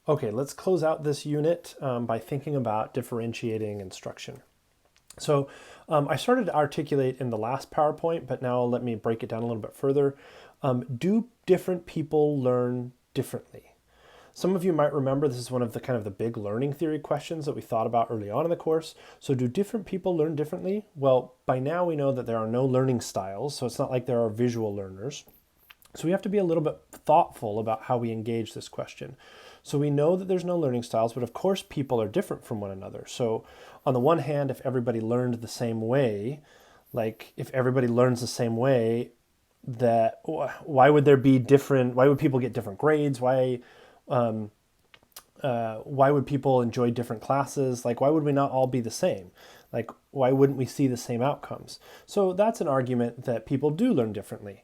Okay, let's close out this unit by thinking about differentiating instruction. So I started to articulate in the last PowerPoint, but now let me break it down a little bit further. Do different people learn differently? Some of you might remember this is one of the kind of the big learning theory questions that we thought about early on in the course. So do different people learn differently? Well, by now we know that there are no learning styles, so it's not like there are visual learners. So we have to be a little bit thoughtful about how we engage this question. So we know that there's no learning styles, but of course people are different from one another. So on the one hand, if everybody learned the same way, like if everybody learns the same way, that why would there be different, why would people get different grades? Why would people enjoy different classes? Like, why would we not all be the same? Like, why wouldn't we see the same outcomes? So that's an argument that people do learn differently.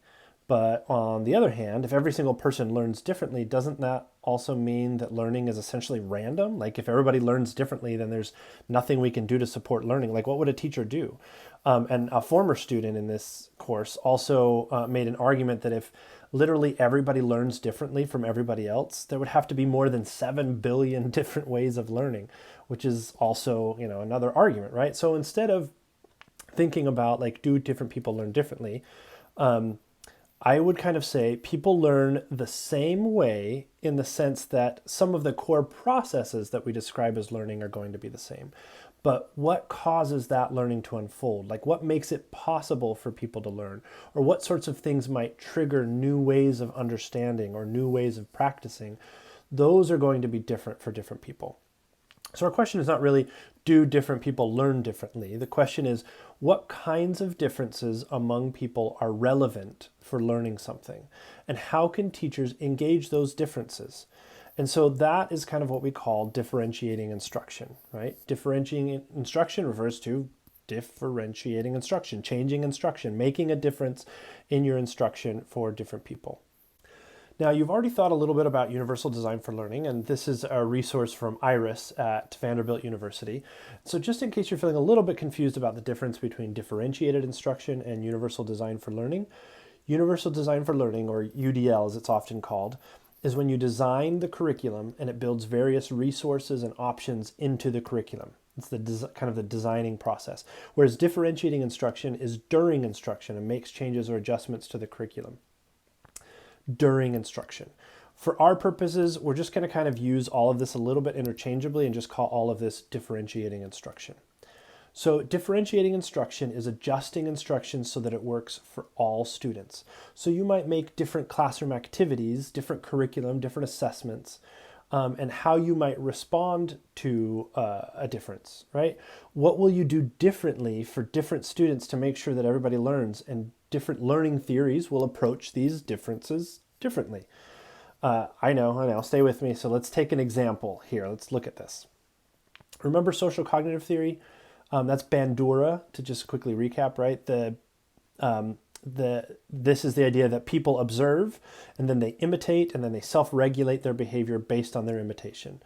But on the other hand, if every single person learns differently, doesn't that also mean that learning is essentially random? Like if everybody learns differently, then there's nothing we can do to support learning. Like what would a teacher do? And a former student in this course also made an argument that if literally everybody learns differently from everybody else, there would have to be more than 7 billion different ways of learning, which is also, another argument, right? So instead of thinking about like, do different people learn differently? I would kind of say people learn the same way in the sense that some of the core processes that we describe as learning are going to be the same. But what causes that learning to unfold? Like what makes it possible for people to learn? Or what sorts of things might trigger new ways of understanding or new ways of practicing? Those are going to be different for different people. So our question is not really, do different people learn differently? The question is, what kinds of differences among people are relevant for learning something? And how can teachers engage those differences? And so that is kind of what we call differentiating instruction, right? Differentiating instruction refers to differentiating instruction, changing instruction, making a difference in your instruction for different people. Now, you've already thought a little bit about Universal Design for Learning, and this is a resource from Iris at Vanderbilt University. So just in case you're feeling a little bit confused about the difference between differentiated instruction and Universal Design for Learning, Universal Design for Learning, or UDL as it's often called, is when you design the curriculum and it builds various resources and options into the curriculum. It's the kind of the designing process. Whereas differentiating instruction is during instruction and makes changes or adjustments to the curriculum during instruction. For our purposes, we're just going to kind of use all of this a little bit interchangeably and just call all of this differentiating instruction. So differentiating instruction is adjusting instruction so that it works for all students. So you might make different classroom activities, different curriculum, different assessments, and how you might respond to a difference, right? What will you do differently for different students to make sure that everybody learns? And different learning theories will approach these differences differently. I know, stay with me. So let's take an example here. Let's look at this. Remember social cognitive theory? That's Bandura, to just quickly recap, right? This is the idea that people observe and then they imitate and then they self-regulate their behavior based on their imitation.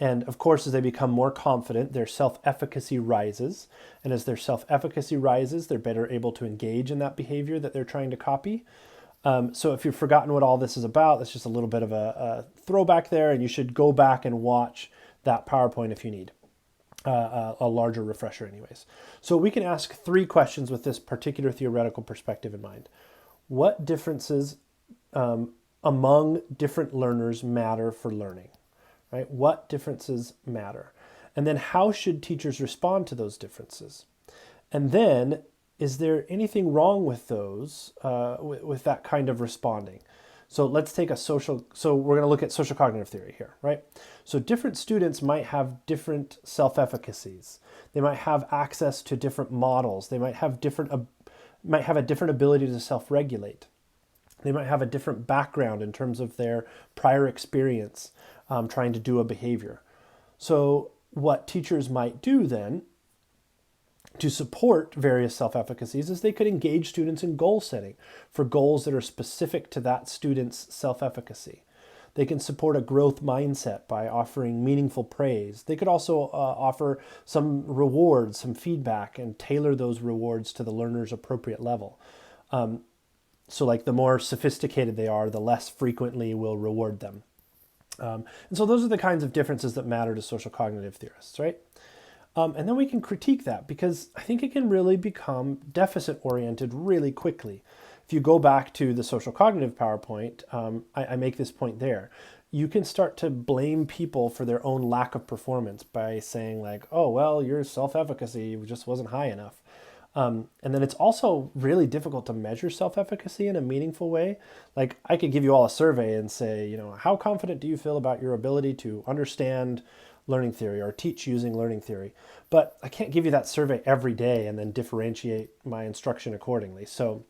And of course, as they become more confident, their self-efficacy rises. And as their self-efficacy rises, they're better able to engage in that behavior that they're trying to copy. So if you've forgotten what all this is about, that's just a little bit of a throwback there, and you should go back and watch that PowerPoint if you need a larger refresher anyways. So we can ask 3 questions with this particular theoretical perspective in mind. What differences among different learners matter for learning? Right? What differences matter? And then how should teachers respond to those differences? And then, is there anything wrong with those, with that kind of responding? So let's take so we're going to look at social cognitive theory here, right? So different students might have different self-efficacies. They might have access to different models. They might have a different ability to self-regulate. They might have a different background in terms of their prior experience trying to do a behavior. So what teachers might do then to support various self-efficacies is they could engage students in goal setting for goals that are specific to that student's self-efficacy. They can support a growth mindset by offering meaningful praise. They could also offer some rewards, some feedback, and tailor those rewards to the learner's appropriate level. So like the more sophisticated they are, the less frequently we'll reward them. And so those are the kinds of differences that matter to social cognitive theorists, right? And then we can critique that because I think it can really become deficit oriented really quickly. If you go back to the social cognitive PowerPoint, I make this point there. You can start to blame people for their own lack of performance by saying like, oh, well, your self-efficacy just wasn't high enough. And then it's also really difficult to measure self-efficacy in a meaningful way. Like I could give you all a survey and say, how confident do you feel about your ability to understand learning theory or teach using learning theory? But I can't give you that survey every day and then differentiate my instruction accordingly. So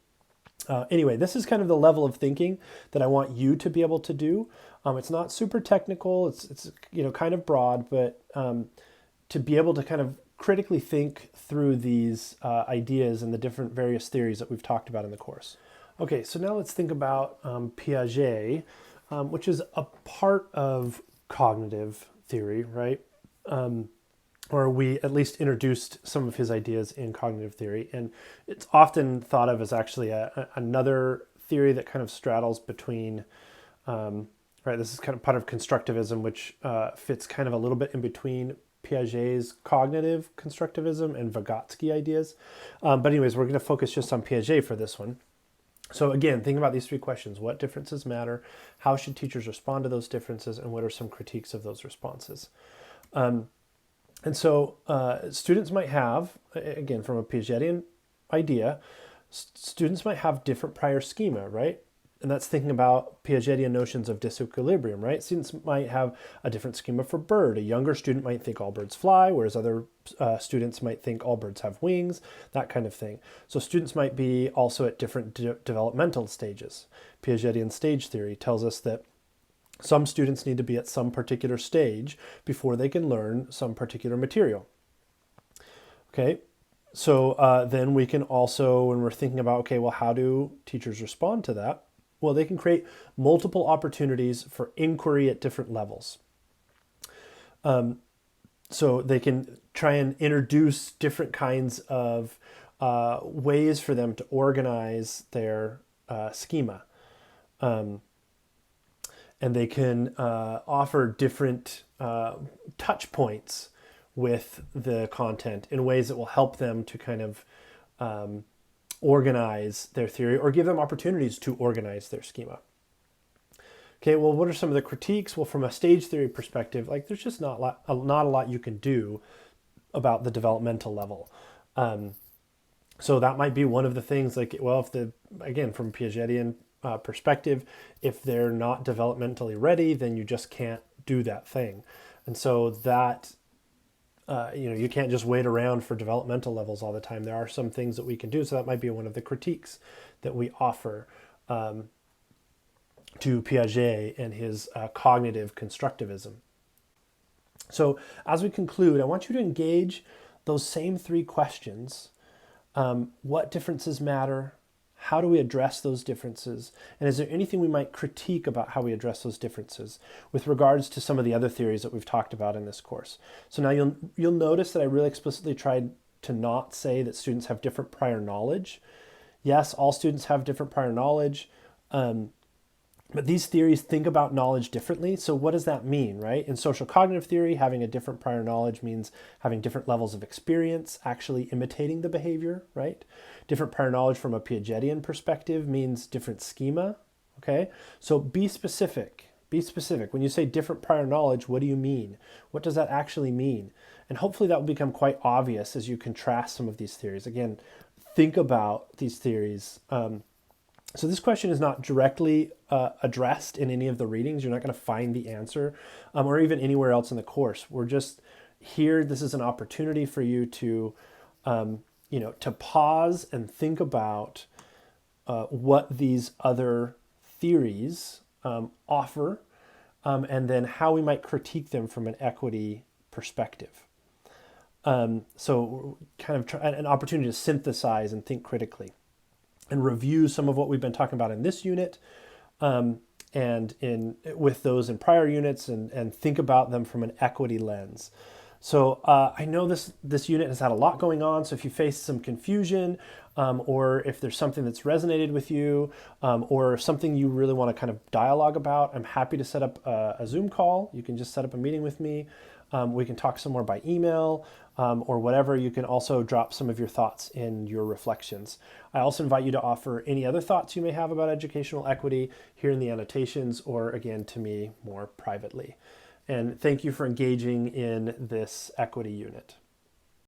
anyway, this is kind of the level of thinking that I want you to be able to do. It's not super technical. It's kind of broad, but to be able to kind of critically think through these ideas and the different various theories that we've talked about in the course. Okay, so now let's think about Piaget, which is a part of cognitive theory, right? Or we at least introduced some of his ideas in cognitive theory. And it's often thought of as actually another theory that kind of straddles between, this is kind of part of constructivism, which fits kind of a little bit in between Piaget's cognitive constructivism and Vygotsky ideas. But anyways, we're going to focus just on Piaget for this one. So again, think about these three questions. What differences matter? How should teachers respond to those differences? And what are some critiques of those responses? And so students might have, again, from a Piagetian idea, students might have different prior schema, right? And that's thinking about Piagetian notions of disequilibrium, right? Students might have a different schema for bird. A younger student might think all birds fly, whereas other students might think all birds have wings, that kind of thing. So students might be also at different developmental stages. Piagetian stage theory tells us that some students need to be at some particular stage before they can learn some particular material. Okay, so then we can also, when we're thinking about, okay, well, how do teachers respond to that? Well, they can create multiple opportunities for inquiry at different levels. So they can try and introduce different kinds of ways for them to organize their schema. And they can offer different touch points with the content in ways that will help them to kind of organize their theory or give them opportunities to organize their schema. Okay, well, what are some of the critiques? Well, from a stage theory perspective, like there's just not a lot you can do about the developmental level. So that might be one of the things, like, well, again, from Piagetian perspective, if they're not developmentally ready, then you just can't do that thing. And so that, you can't just wait around for developmental levels all the time. There are some things that we can do. So that might be one of the critiques that we offer to Piaget and his cognitive constructivism. So as we conclude, I want you to engage those same three questions. What differences matter? How do we address those differences? And is there anything we might critique about how we address those differences with regards to some of the other theories that we've talked about in this course? So now you'll notice that I really explicitly tried to not say that students have different prior knowledge. Yes, all students have different prior knowledge, but these theories think about knowledge differently. So what does that mean, right? In social cognitive theory, having a different prior knowledge means having different levels of experience, actually imitating the behavior, right? Different prior knowledge from a Piagetian perspective means different schema, okay? So be specific. Be specific. When you say different prior knowledge, what do you mean? What does that actually mean? And hopefully that will become quite obvious as you contrast some of these theories. Again, think about these theories. So this question is not directly addressed in any of the readings. You're not going to find the answer or even anywhere else in the course. We're just here. This is an opportunity for you to, to pause and think about what these other theories offer and then how we might critique them from an equity perspective. So kind of an opportunity to synthesize and think critically and review some of what we've been talking about in this unit and with those in prior units and think about them from an equity lens. So I know this unit has had a lot going on. So if you face some confusion, or if there's something that's resonated with you, or something you really want to kind of dialogue about, I'm happy to set up a Zoom call. You can just set up a meeting with me. We can talk some more by email, or whatever. You can also drop some of your thoughts in your reflections. I also invite you to offer any other thoughts you may have about educational equity here in the annotations, or again to me more privately. And thank you for engaging in this equity unit.